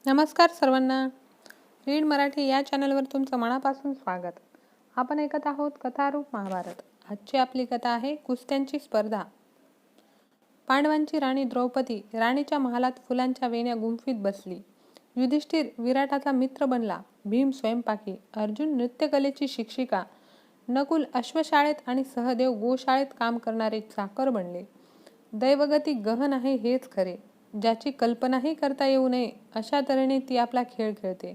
नमस्कार सर्वांना. रीड मराठी या चॅनलवर तुमचं मनापासून स्वागत. आपण ऐकत आहोत कथारूप महाभारत. आजची आपली कथा आहे कुस्त्यांची स्पर्धा. पांडवांची राणी द्रौपदी राणीच्या महालात फुलांच्या वेण्या गुंफीत बसली. युधिष्ठिर विराटाचा मित्र बनला. भीम स्वयंपाकी, अर्जुन नृत्यकलेची शिक्षिका, नकुल अश्वशाळेत आणि सहदेव गोशाळेत काम करणारे चाकर बनले. दैवगती गहन आहे हेच खरे. ज्याची कल्पनाही करता येऊ नये अशा तऱ्हेने ती आपला खेळ खेळते.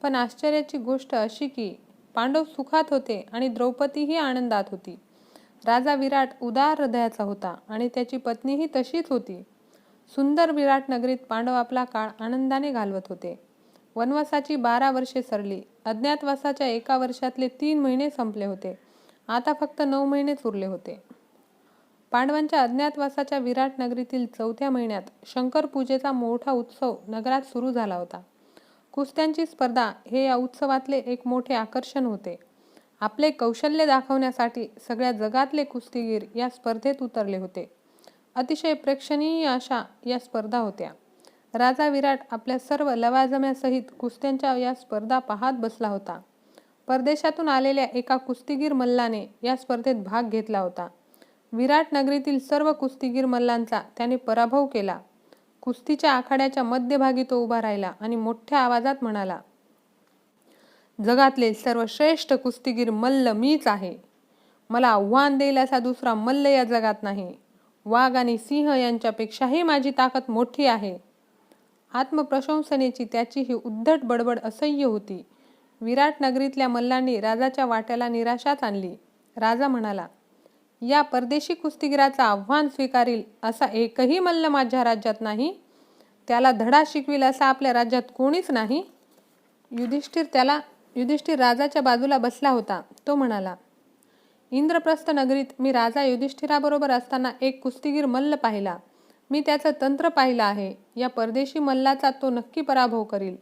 पण आश्चर्याची गोष्ट अशी की पांडव सुखात होते आणि द्रौपदीही आनंदात होती. राजा विराट उदार हृदयाचा होता आणि त्याची पत्नीही तशीच होती. सुंदर विराट नगरीत पांडव आपला काळ आनंदाने घालवत होते. वनवासाची 12 वर्षे सरली. अज्ञातवासाच्या 1 वर्षातले 3 महिने संपले होते. आता फक्त 9 महिनेच उरले होते. पांडवांच्या अज्ञातवासाच्या विराट नगरीतील 4थ्या महिन्यात शंकर पूजेचा मोठा उत्सव नगरात सुरू झाला होता. कुस्त्यांची स्पर्धा हे या उत्सवातले एक मोठे आकर्षण होते. आपले कौशल्य दाखवण्यासाठी सगळ्या जगातले कुस्तीगीर या स्पर्धेत उतरले होते. अतिशय प्रेक्षणीय अशा या स्पर्धा होत्या. राजा विराट आपल्या सर्व लवाजम्यासहित कुस्त्यांच्या या स्पर्धा पाहत बसला होता. परदेशातून आलेल्या एका कुस्तीगीर मल्लाने या स्पर्धेत भाग घेतला होता. विराट नगरीतील सर्व कुस्तीगीर मल्लांचा त्याने पराभव केला. कुस्तीच्या आखाड्याच्या मध्यभागी तो उभा राहिला आणि मोठ्या आवाजात म्हणाला, जगातले सर्वश्रेष्ठ कुस्तीगीर मल्ल मीच आहे. मला आव्हान देईल असा दुसरा मल्ल या जगात नाही. वाघ आणि सिंह यांच्यापेक्षाही माझी ताकद मोठी आहे. आत्मप्रशंसनेची त्याची ही उद्धट बडबड असह्य होती. विराट नगरीतल्या मल्लांनी राजाच्या वाट्याला निराशाच आणली. राजा म्हणाला, या परदेशी कुस्तीगिराचा आव्हान स्वीकारील असा एकही मल्ल माझ्या राज्यात नाही. त्याला धडा शिकविल असा आपल्या राज्यात कोणीच नाही. युधिष्ठिर राजाच्या बाजूला बसला होता. तो म्हणाला, इंद्रप्रस्थ नगरीत मी राजा युधिष्ठिराबरोबर असताना एक कुस्तीगीर मल्ल पाहिला. मी त्याचं तंत्र पाहिलं आहे. या परदेशी मल्लाचा तो नक्की पराभव करील.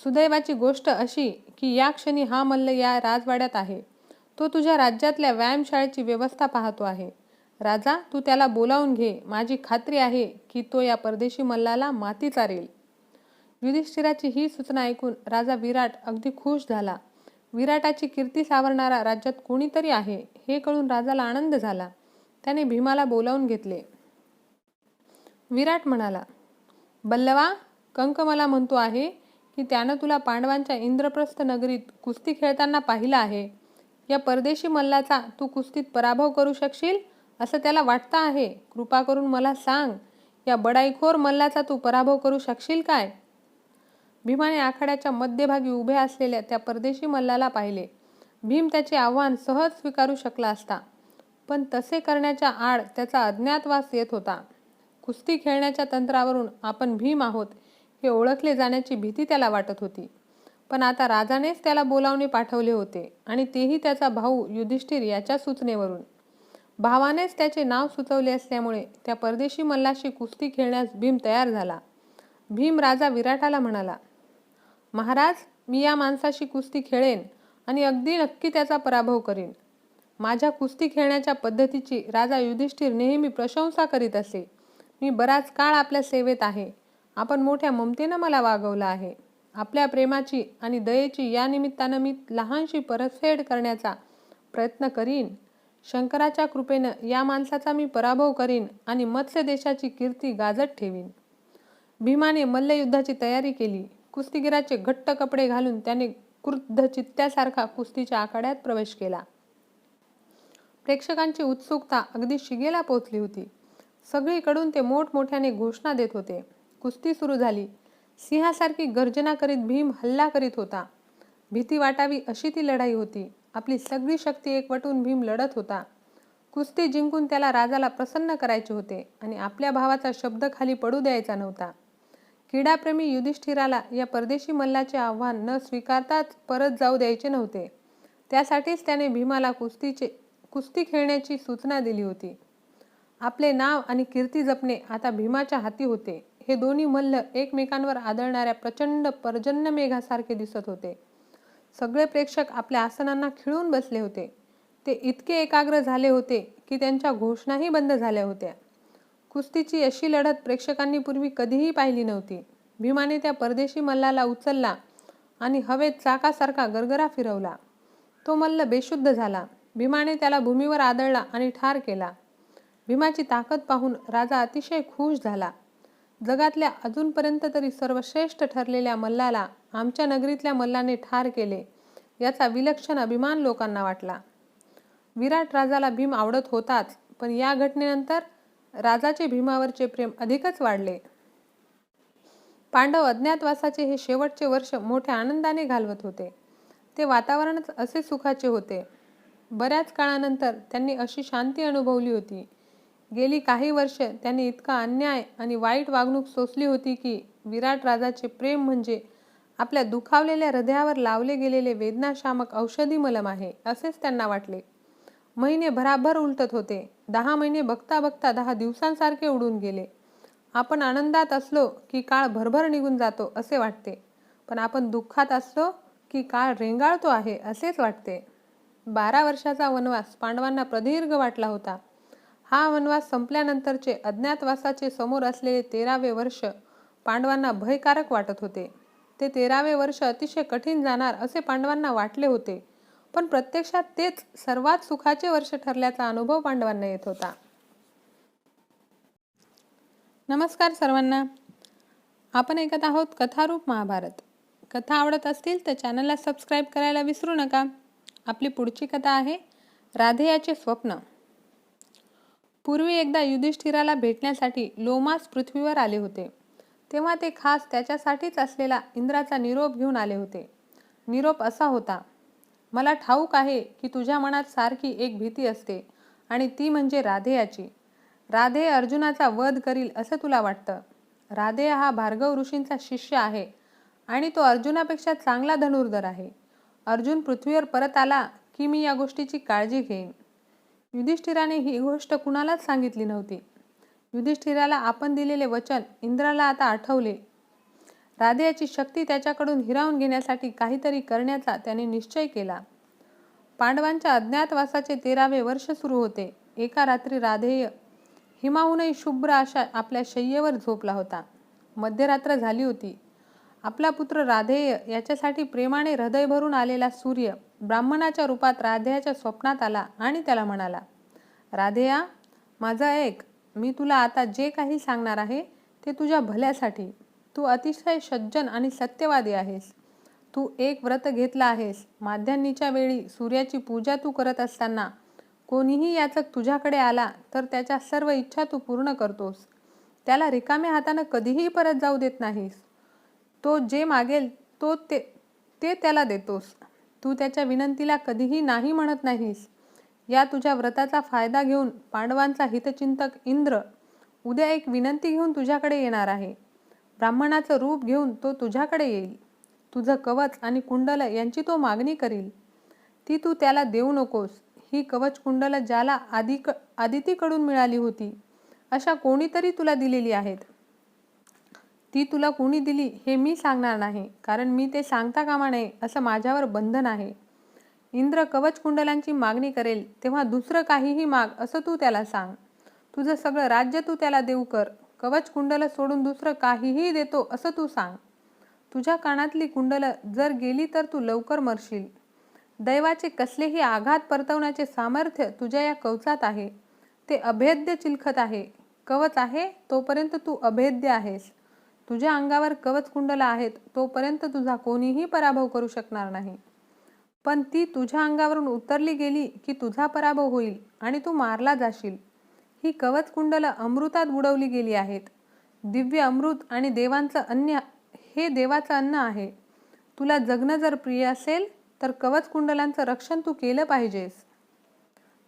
सुदैवाची गोष्ट अशी की या क्षणी हा मल्ल या राजवाड्यात आहे. तो तुझ्या राज्यातल्या व्यायामशाळेची व्यवस्था पाहतो आहे. राजा, तू त्याला बोलावून घे. माझी खात्री आहे की तो या परदेशी मल्लाला माती चारेल. युधिष्ठिराची ही सूचना ऐकून राजा विराट अगदी खुश झाला. विराटाची कीर्ती सावरणारा राज्यात कोणीतरी आहे हे कळून राजाला आनंद झाला. त्याने भीमाला बोलावून घेतले. विराट म्हणाला, बल्लवा, कंक मला म्हणतो आहे की त्यानं तुला पांडवांच्या इंद्रप्रस्थ नगरीत कुस्ती खेळताना पाहिलं आहे. या परदेशी मल्लाचा तू कुस्तीत पराभव करू शकशील असं त्याला वाटतं आहे. कृपा करून मला सांग, या बडाईखोर मल्लाचा तू पराभव करू शकशील काय? भीमाने आखाड्याच्या मध्यभागी उभ्या असलेल्या त्या परदेशी मल्लाला पाहिले. भीम त्याचे आव्हान सहज स्वीकारू शकला असता, पण तसे करण्याच्या आड त्याचा अज्ञातवास येत होता. कुस्ती खेळण्याच्या तंत्रावरून आपण भीम आहोत हे ओळखले जाण्याची भीती त्याला वाटत होती. पण आता राजानेच त्याला बोलावणे पाठवले होते आणि तेही त्याचा भाऊ युधिष्ठिर याच्या सूचनेवरून. भावानेच त्याचे नाव सुचवले असल्यामुळे त्या परदेशी मल्लाशी कुस्ती खेळण्यास भीम तयार झाला. भीम राजा विराटाला म्हणाला, महाराज, मी या माणसाशी कुस्ती खेळेन आणि अगदी नक्की त्याचा पराभव करीन. माझ्या कुस्ती खेळण्याच्या पद्धतीची राजा युधिष्ठिर नेहमी प्रशंसा करीत असे. मी बराच काळ आपल्या सेवेत आहे. आपण मोठ्या ममतेनं मला वागवलं आहे. आपल्या प्रेमाची आणि दयेची या निमित्तानं मी लहानशी परतफेड करण्याचा प्रयत्न करीन. शंकराच्या कृपेनं या माणसाचा मी पराभव करीन आणि मत्स्य देशाची कीर्ती गाजत ठेवीन. भीमाने मल्लयुद्धाची तयारी केली. कुस्तीगिराचे घट्ट कपडे घालून त्याने क्रुद्ध चित्त्यासारखा कुस्तीच्या आखाड्यात प्रवेश केला. प्रेक्षकांची उत्सुकता अगदी शिगेला पोहोचली होती. सगळीकडून ते मोठमोठ्याने घोषणा देत होते. कुस्ती सुरू झाली. सिंहासारखी गर्जना करीत भीम हल्ला करीत होता. भीती वाटावी अशी ती लढाई होती. आपली सगळी शक्ती एकवटून भीम लढत होता. कुस्ती जिंकून त्याला राजाला प्रसन्न करायचे होते आणि आपल्या भावाचा शब्द खाली पडू द्यायचा नव्हता. क्रीडाप्रेमी युधिष्ठिराला या परदेशी मल्लाचे आव्हान न स्वीकारताच परत जाऊ द्यायचे नव्हते. त्यासाठीच त्याने भीमाला कुस्ती खेळण्याची सूचना दिली होती. आपले नाव आणि कीर्ती जपणे आता भीमाच्या हाती होते. हे दोन्ही मल्ल एकमेकांवर आदळणाऱ्या प्रचंड पर्जन्य मेघासारखे दिसत होते. सगळे प्रेक्षक आपल्या आसनांना खिळून बसले होते. ते इतके एकाग्र झाले होते की त्यांच्या घोषणाही बंद झाल्या होत्या. कुस्तीची अशी लढत प्रेक्षकांनी पूर्वी कधीही पाहिली नव्हती. भीमाने त्या परदेशी मल्लाला उचलला आणि हवेत चाकासारखा गरगरा फिरवला. तो मल्ल बेशुद्ध झाला. भीमाने त्याला भूमीवर आदळला आणि ठार केला. भीमाची ताकद पाहून राजा अतिशय खुश झाला. जगातल्या अजूनपर्यंत तरी सर्वश्रेष्ठ ठरलेल्या मल्लाला आमच्या नगरीतल्या मल्लाने ठार केले याचा विलक्षण अभिमान लोकांना वाटला. विराट राजाला भीम आवडत होताच, पण या घटनेनंतर राजाचे भीमावरचे प्रेम अधिकच वाढले. पांडव अज्ञातवासाचे हे शेवटचे वर्ष मोठ्या आनंदाने घालवत होते. ते वातावरणच असे सुखाचे होते. बऱ्याच काळानंतर त्यांनी अशी शांती अनुभवली होती. गेली काही वर्ष त्यांनी इतका अन्याय आणि वाईट वागणूक सोसली होती की विराट राजाचे प्रेम म्हणजे आपल्या दुखावलेल्या हृदयावर लावले गेलेले वेदनाशामक औषधी मलम आहे असेच त्यांना वाटले. महिने भराभर उलटत होते. 10 महिने बघता बघता 10 दिवसांसारखे उडून गेले. आपण आनंदात असलो की काळ भरभर निघून जातो असे वाटते, पण आपण दुःखात असलो की काळ रेंगाळतो आहे असेच वाटते. 12 वर्षाचा वनवास पांडवांना प्रदीर्घ वाटला होता. हा वनवास संपल्यानंतरचे अज्ञातवासाचे समोर असलेले 13वे वर्ष पांडवांना भयकारक वाटत होते. ते 13वे वर्ष अतिशय कठीण जाणार असे पांडवांना वाटले होते, पण प्रत्यक्षात तेच सर्वात सुखाचे वर्ष ठरल्याचा अनुभव पांडवांना येत होता. नमस्कार सर्वांना. आपण ऐकत आहोत कथारूप महाभारत. कथा आवडत असतील तर चॅनलला सबस्क्राईब करायला विसरू नका. आपली पुढची कथा आहे राधेयाचे स्वप्न. पूर्वी एकदा युधिष्ठिराला भेटण्यासाठी लोमास पृथ्वीवर आले होते. तेव्हा ते खास त्याच्यासाठीच असलेला इंद्राचा निरोप घेऊन आले होते. निरोप असा होता: मला ठाऊक आहे की तुझ्या मनात सारखी एक भीती असते आणि ती म्हणजे राधेयाची. राधेय अर्जुनाचा वध करील असं तुला वाटतं. राधेय हा भार्गव ऋषींचा शिष्य आहे आणि तो अर्जुनापेक्षा चांगला धनुर्धर आहे. अर्जुन पृथ्वीवर परत आला की मी या गोष्टीची काळजी घेईन. युधिष्ठिराने ही गोष्ट कुणालाच सांगितली नव्हती. युधिष्ठिराला आपण दिलेले वचन इंद्राला आता आठवले. राधेयाची शक्ती त्याच्याकडून हिरावून घेण्यासाठी काहीतरी करण्याचा त्याने निश्चय केला. पांडवांच्या अज्ञातवासाचे 13वे वर्ष सुरू होते. एका रात्री राधेय हिमाहूनही शुभ्र अशा आपल्या शय्येवर झोपला होता. मध्यरात्र झाली होती. आपला पुत्र राधेय याच्यासाठी प्रेमाने हृदय भरून आलेला सूर्य ब्राह्मणाच्या रूपात राधेयाच्या स्वप्नात आला आणि त्याला म्हणाला: राधेया, माझं ऐक. मी तुला आता जे काही सांगणार आहे ते तुझ्या भल्यासाठी. तू अतिशय सज्जन आणि सत्यवादी आहेस. तू एक व्रत घेतला आहेस. माध्यान्नीच्या वेळी सूर्याची पूजा तू करत असताना कोणीही याचक तुझ्याकडे आला तर त्याच्या सर्व इच्छा तू पूर्ण करतोस. त्याला रिकाम्या हातानं कधीही परत जाऊ देत नाहीस. तो जे मागेल ते त्याला देतोस. तू त्याच्या विनंतीला कधीही नाही म्हणत नाहीस. या तुझ्या व्रताचा फायदा घेऊन पांडवांचा हितचिंतक इंद्र उद्या एक विनंती घेऊन तुझ्याकडे येणार आहे. ब्राह्मणाचं रूप घेऊन तो तुझ्याकडे येईल. तुझं कवच आणि कुंडल यांची तो मागणी करील. ती तू त्याला देऊ नकोस. ही कवच कुंडल ज्याला आदितीकडून मिळाली होती अशा कोणीतरी तुला दिलेली आहेत. ती तुला कोणी दिली हे मी सांगणार नाही, कारण मी ते सांगता कामा नये असं माझ्यावर बंधन आहे. इंद्र कवच कुंडलांची मागणी करेल तेव्हा दुसरं काहीही माग असं तू त्याला सांग. तुझं सगळं राज्य तू त्याला देऊ कर. कवच कुंडल सोडून दुसरं काहीही देतो असं तू सांग. तुझ्या कानातली कुंडल जर गेली तर तू लवकर मरशील. दैवाचे कसलेही आघात परतवण्याचे सामर्थ्य तुझ्या या कवचात आहे. ते अभेद्य चिलखत आहे. कवच आहे तोपर्यंत तू अभेद्य आहेस. तुझ्या अंगावर कवच कुंडल आहेत तोपर्यंत तुझा कोणीही पराभव करू शकणार नाही. पण ती तुझ्या अंगावरून उतरली गेली की तुझा पराभव होईल आणि तू मारला जाशील. ही कवच कुंडल अमृतात बुडवली गेली आहेत. दिव्य अमृत आणि देवांचं अन्न हे देवाचं अन्न आहे. तुला जगणं जर प्रिय असेल तर कवच कुंडलांचं रक्षण तू केलं पाहिजेस.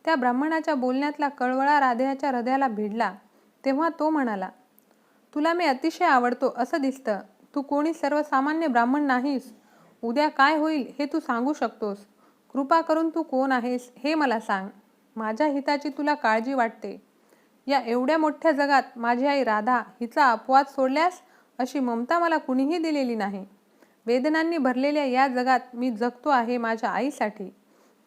त्या ब्राह्मणाच्या बोलण्यातला कळवळा राधेयाच्या हृदयाला भिडला. तेव्हा तो म्हणाला: तुला मी अतिशय आवडतो असं दिसतं. तू कोणी सर्वसामान्य ब्राह्मण नाहीस. उद्या काय होईल हे तू सांगू शकतोस. कृपा करून तू कोण आहेस हे मला सांग. माझ्या हिताची तुला काळजी वाटते. या एवढ्या मोठ्या जगात माझी आई राधा हिचा अपवाद सोडल्यास अशी ममता मला कुणीही दिलेली नाही. वेदनांनी भरलेल्या या जगात मी जगतो आहे माझ्या आईसाठी.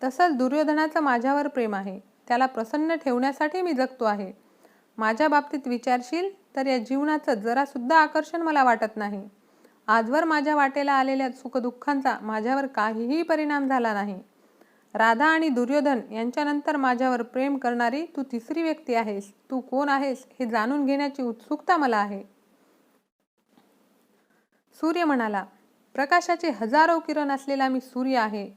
तसंच दुर्योधनाचं माझ्यावर प्रेम आहे. त्याला प्रसन्न ठेवण्यासाठी मी जगतो आहे. माझ्या बाबतीत विचारशील तर या जीवनाचं जरासुद्धा आकर्षण मला वाटत नाही. आजवर माझ्या वाटेला आलेल्या सुखदुःखांचा माझ्यावर काहीही परिणाम झाला नाही. राधा आणि दुर्योधन यांच्यानंतर माझ्यावर प्रेम करणारी तू तिसरी व्यक्ती आहेस. तू कोण आहेस हे जाणून घेण्याची उत्सुकता मला आहे. सूर्य म्हणाला, प्रकाशाचे हजारो किरण असलेला मी सूर्य आहे.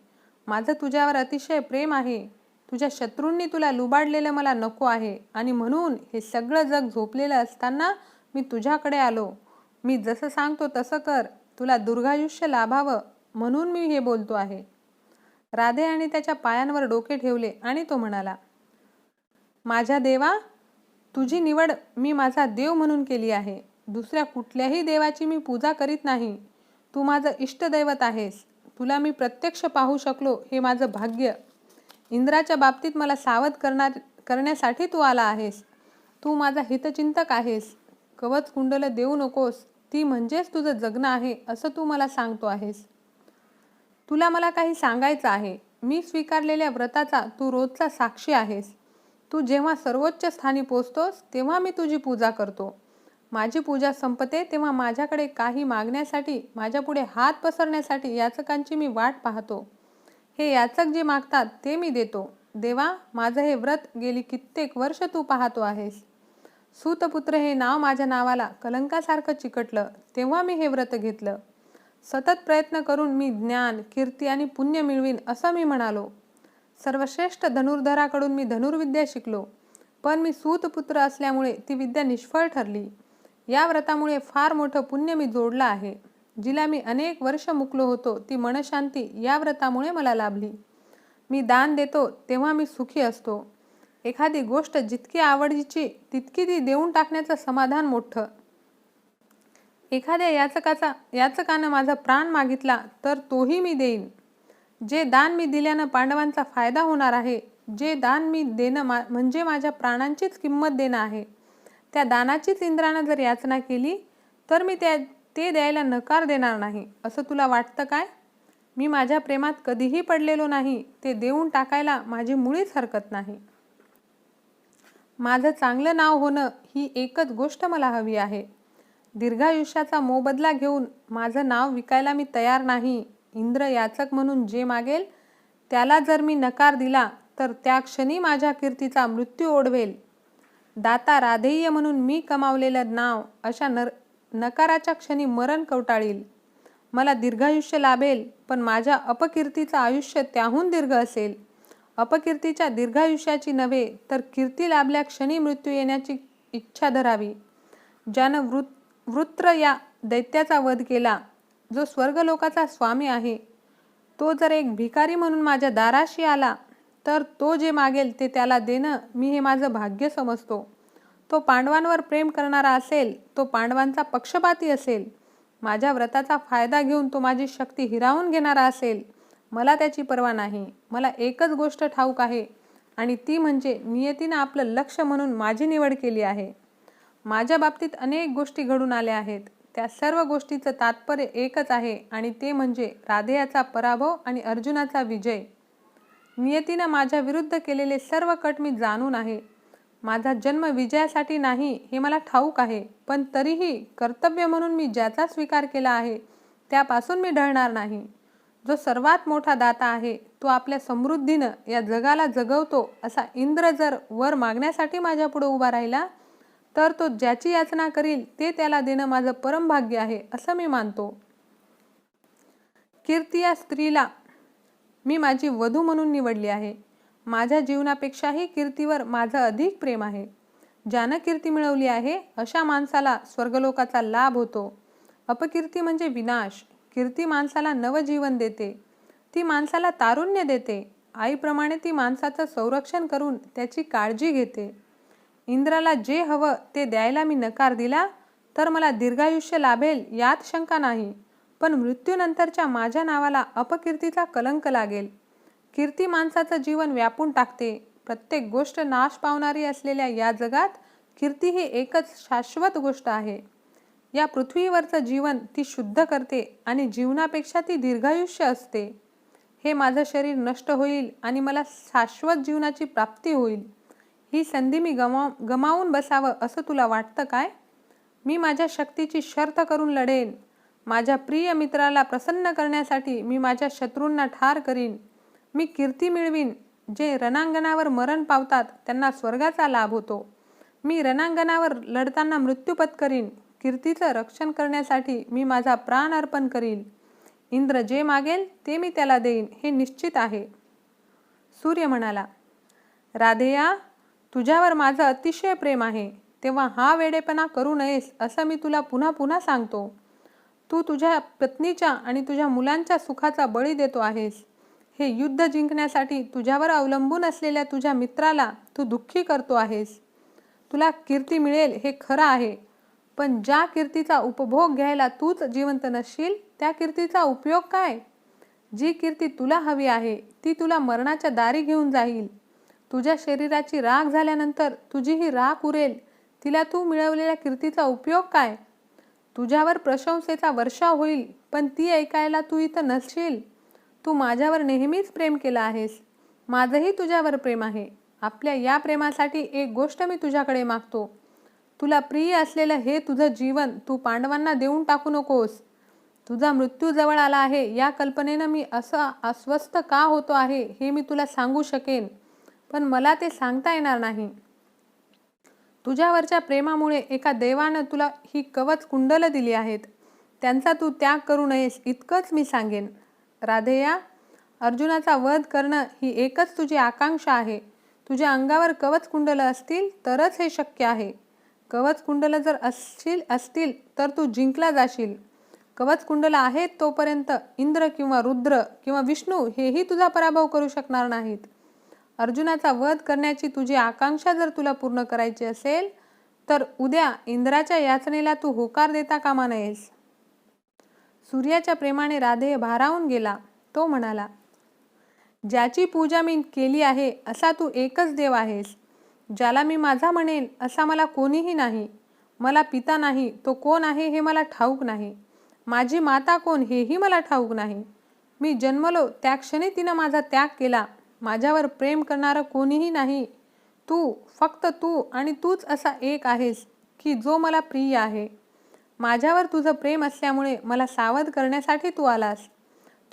माझं तुझ्यावर अतिशय प्रेम आहे. तुझ्या शत्रूंनी तुला लुबाडलेलं मला नको आहे आणि म्हणून हे सगळं जग झोपलेलं असताना मी तुझ्याकडे आलो. मी जसं सांगतो तसं कर. तुला दीर्घायुष्य लाभावं म्हणून मी हे बोलतो आहे. राधे आणि त्याच्या पायांवर डोके ठेवले आणि तो म्हणाला, माझ्या देवा, तुझी निवड मी माझा देव म्हणून केली आहे. दुसऱ्या कुठल्याही देवाची मी पूजा करीत नाही. तू माझं इष्टदैवत आहेस. तुला मी प्रत्यक्ष पाहू शकलो हे माझं भाग्य. इंद्राच्या बाबतीत मला सावध करण्यासाठी तू आला आहेस. तू माझा हितचिंतक आहेस. कवच कुंडल देऊ नकोस, ती म्हणजेच तुझं जगणं आहे असं तू मला सांगतो आहेस. तुला मला काही सांगायचं आहे. मी स्वीकारलेल्या व्रताचा तू रोजचा साक्षी आहेस. तू जेव्हा सर्वोच्च स्थानी पोचतोस तेव्हा मी तुझी पूजा करतो. माझी पूजा संपते तेव्हा माझ्याकडे काही मागण्यासाठी, माझ्यापुढे हात पसरण्यासाठी याचकांची मी वाट पाहतो. हे याचक जे मागतात ते मी देतो. देवा, माझं हे व्रत गेली कित्येक वर्ष तू पाहतो आहेस. सूतपुत्र हे नाव माझ्या नावाला कलंकासारखं चिकटलं तेव्हा मी हे व्रत घेतलं. सतत प्रयत्न करून मी ज्ञान, कीर्ती आणि पुण्य मिळवीन असं मी म्हणालो. सर्वश्रेष्ठ धनुर्धराकडून मी धनुर्विद्या शिकलो, पण मी सूतपुत्र असल्यामुळे ती विद्या निष्फळ ठरली. या व्रतामुळे फार मोठं पुण्य मी जोडलं आहे. जिला मी अनेक वर्ष मुकलो होतो ती मनशांती या व्रतामुळे मला लाभली. मी दान देतो तेव्हा मी सुखी असतो. एखादी गोष्ट जितकी आवडीची तितकी ती देऊन टाकण्याचं समाधान मोठं. एखाद्या याचकानं माझा प्राण मागितला तर तोही मी देईन. जे दान मी दिल्यानं पांडवांचा फायदा होणार आहे, जे दान मी देणं म्हणजे माझ्या प्राणांचीच किंमत देणं आहे, त्या दानाचीच इंद्रानं जर याचना केली तर मी ते द्यायला नकार देणार नाही. असं तुला वाटतं काय? मी माझ्या प्रेमात कधीही पडलेलो नाही. ते देऊन टाकायला माझी मुळीच हरकत नाही. माझं चांगलं नाव होणं ही एकच गोष्ट मला हवी आहे. दीर्घायुष्याचा मोबदला घेऊन माझं नाव विकायला मी तयार नाही. इंद्र याचक म्हणून जे मागेल त्याला जर मी नकार दिला तर त्या क्षणी माझ्या कीर्तीचा मृत्यू ओढवेल. दाता राधेय म्हणून मी कमावलेलं नाव अशा नकाराच्या क्षणी मरण कवटाळील. मला दीर्घायुष्य लाभेल, पण माझ्या अपकीर्तीचं आयुष्य त्याहून दीर्घ असेल. अपकीर्तीच्या दीर्घायुष्याची नव्हे तर कीर्ती लाभल्या क्षणी मृत्यू येण्याची इच्छा धरावी. ज्यानं वृत्र या दैत्याचा वध केला, जो स्वर्गलोकाचा स्वामी आहे, तो जर एक भिकारी म्हणून माझ्या दाराशी आला तर तो जे मागेल ते त्याला देणं मी हे माझं भाग्य समजतो. तो पांडवांवर प्रेम करणारा असेल, तो पांडवांचा पक्षपाती असेल, माझ्या व्रताचा फायदा घेऊन तो माझी शक्ती हिरावून घेणारा असेल, मला त्याची पर्वा नाही. मला एकच गोष्ट ठाऊक आहे आणि ती म्हणजे नियतीनं आपलं लक्ष म्हणून माझी निवड केली आहे. माझ्या बाबतीत अनेक गोष्टी घडून आल्या आहेत. त्या सर्व गोष्टीचं तात्पर्य एकच आहे आणि ते म्हणजे राधेयाचा पराभव आणि अर्जुनाचा विजय. नियतीनं माझ्या विरुद्ध केलेले सर्व कट मी जाणून आहे. माझा जन्म विजयासाठी नाही हे मला ठाऊक आहे, पण तरीही कर्तव्य म्हणून मी ज्याचा स्वीकार केला आहे त्यापासून मी ढळणार नाही. जो सर्वात मोठा दाता आहे, तो आपल्या समृद्धीनं या जगाला जगवतो असा इंद्र जर वर मागण्यासाठी माझ्या पुढे उभा राहिला तर तो ज्याची याचना करील ते त्याला देणं माझं परम भाग्य आहे असं मी मानतो. कीर्ती या स्त्रीला मी माझी वधू म्हणून निवडली आहे. माझ्या जीवनापेक्षाही कीर्तीवर माझं अधिक प्रेम आहे. ज्यानं कीर्ती मिळवली आहे अशा माणसाला स्वर्गलोकाचा लाभ होतो. अपकीर्ती म्हणजे विनाश. कीर्ती माणसाला नवजीवन देते. ती माणसाला तारुण्य देते. आईप्रमाणे ती माणसाचं संरक्षण करून त्याची काळजी घेते. इंद्राला जे हवं ते द्यायला मी नकार दिला तर मला दीर्घायुष्य लाभेल यात शंका नाही, पण मृत्यूनंतरच्या माझ्या नावाला अपकीर्तीचा कलंक लागेल. कीर्ती माणसाचं जीवन व्यापून टाकते. प्रत्येक गोष्ट नाश पावणारी असलेल्या या जगात कीर्ती ही एकच शाश्वत गोष्ट आहे. या पृथ्वीवरचं जीवन ती शुद्ध करते आणि जीवनापेक्षा ती दीर्घायुष्य असते. हे माझं शरीर नष्ट होईल आणि मला शाश्वत जीवनाची प्राप्ती होईल. ही संधी मी गमावून बसावं असं तुला वाटतं काय? मी माझ्या शक्तीची शर्थ करून लढेन. माझ्या प्रिय मित्राला प्रसन्न करण्यासाठी मी माझ्या शत्रूंना ठार करीन. मी कीर्ती मिळवीन. जे रणांगणावर मरण पावतात त्यांना स्वर्गाचा लाभ होतो. मी रणांगणावर लढताना मृत्यू पत्करीन. कीर्तीचं रक्षण करण्यासाठी मी माझा प्राण अर्पण करीन. इंद्र जे मागेल ते मी त्याला देईन, हे निश्चित आहे. सूर्य म्हणाला, राधेया, तुझ्यावर माझं अतिशय प्रेम आहे, तेव्हा हा वेडेपणा करू नयेस असं मी तुला पुन्हा पुन्हा सांगतो. तू तुझ्या पत्नीच्या आणि तुझ्या मुलांच्या सुखाचा बळी देतो आहेस. हे युद्ध जिंकण्यासाठी तुझ्यावर अवलंबून असलेल्या तुझ्या मित्राला तू दुःखी करतो आहेस. तुला कीर्ती मिळेल हे खरं आहे, पण ज्या कीर्तीचा उपभोग घ्यायला तूच जिवंत नसशील त्या कीर्तीचा उपयोग काय? जी कीर्ती तुला हवी आहे ती तुला मरणाच्या दारी घेऊन जाईल. तुझ्या शरीराची राख झाल्यानंतर तुझी ही राख उरेल. तिला तू मिळवलेल्या कीर्तीचा उपयोग काय? तुझ्यावर प्रशंसेचा वर्षाव होईल, पण ती ऐकायला तू इथं नसशील. तू माझ्यावर नेहमीच प्रेम केलं आहेस. माझंही तुझ्यावर प्रेम आहे. आपल्या या प्रेमासाठी एक गोष्ट मी तुझ्याकडे मागतो. तुला प्रिय असलेलं हे तुझं जीवन तू पांडवांना देऊन टाकू नकोस. तुझा मृत्यू जवळ आला आहे या कल्पनेनं मी असं अस्वस्थ का होतो आहे हे मी तुला सांगू शकेन, पण मला ते सांगता येणार नाही. तुझ्यावरच्या प्रेमामुळे एका देवानं तुला ही कवच कुंडलं दिली आहेत. त्यांचा तू त्याग करू नयेस इतकंच मी सांगेन. राधेया, अर्जुनाचा वध करणं ही एकच तुझी आकांक्षा आहे. तुझ्या अंगावर कवच कुंडलं असतील तरच हे शक्य आहे. कवच कुंडलं जर असतील तर तू जिंकला जाशील. कवच कुंडलं आहेत तोपर्यंत इंद्र किंवा रुद्र किंवा विष्णू हेही तुझा पराभव करू शकणार नाहीत. अर्जुनाचा वध करण्याची तुझी आकांक्षा जर तुला पूर्ण करायची असेल तर उद्या इंद्राच्या याचनेला तू होकार देता कामा नयेस. सूर्याच्या प्रेमाने राधेय भारावून गेला. तो म्हणाला, ज्याची पूजा मी केली आहे असा तू एकच देव आहेस. ज्याला मी माझा म्हणेन असा मला कोणीही नाही. मला पिता नाही, तो कोण आहे हे मला ठाऊक नाही. माझी माता कोण हेही मला ठाऊक नाही. मी जन्मलो त्या क्षणी तिनं माझा त्याग केला. माझ्यावर प्रेम करणारं कोणीही नाही. तू, फक्त तू आणि तूच असा एक आहेस की जो मला प्रिय आहे. माझ्यावर तुझं प्रेम असल्यामुळे मला सावध करण्यासाठी तू आलास.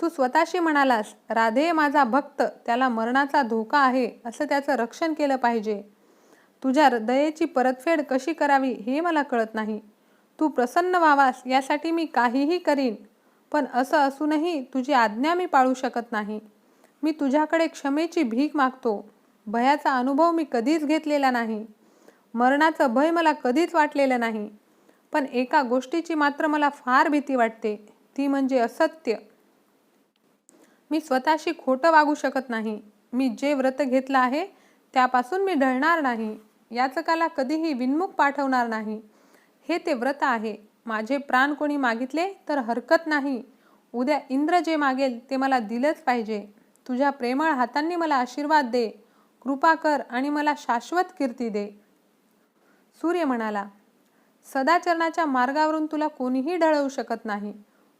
तू स्वतःशी म्हणालास, राधे माझा भक्त, त्याला मरणाचा धोका आहे असं त्याचं रक्षण केलं पाहिजे. तुझ्या दयेची परतफेड कशी करावी हे मला कळत नाही. तू प्रसन्न व्हावास यासाठी मी काहीही करीन, पण असं असूनही तुझी आज्ञा मी पाळू शकत नाही. मी तुझ्याकडे क्षमेची भीक मागतो. भयाचा अनुभव मी कधीच घेतलेला नाही. मरणाचं भय मला कधीच वाटलेलं नाही. पण एका गोष्टीची मात्र मला फार भीती वाटते, ती म्हणजे असत्य. मी स्वतःशी खोटं वागू शकत नाही. मी जे व्रत घेतलं आहे त्यापासून मी ढळणार नाही. याचकाला कधीही विन्मुख पाठवणार नाही. हे ते व्रत आहे. माझे प्राण कोणी मागितले तर हरकत नाही. उद्या इंद्र जे मागेल ते मला दिलंच पाहिजे. तुझ्या प्रेमळ हातांनी मला आशीर्वाद दे. कृपा कर आणि मला शाश्वत कीर्ती दे. सूर्य म्हणाला, सदाचरणाच्या मार्गावरून तुला कोणीही ढळवू शकत नाही.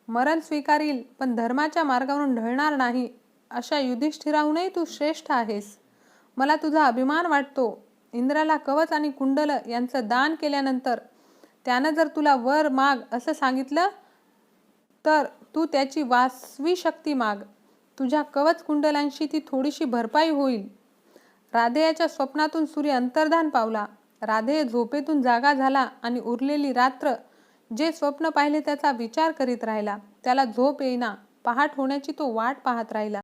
मरण स्वीकारील पण धर्माच्या मार्गावरून ढळणार नाही. अशा युधिष्ठिराहूनही तू श्रेष्ठ आहेस. मला तुझा अभिमान वाटतो. इंद्राला कवच आणि कुंडल यांचं दान केल्यानंतर त्यानं जर तुला वर माग असं सांगितलं तर तू त्याची वासवी शक्ती माग. तुझ्या कवच कुंडलांशी ती थोडीशी भरपाई होईल. राधेयाच्या स्वप्नातून सूर्य अंतर्धान पावला. राधेय झोपेतून जागा झाला आणि उरलेली रात्र जे स्वप्न पाहिले त्याचा विचार करीत राहिला. त्याला झोप येईना. पहाट होण्याची तो वाट पाहत राहिला.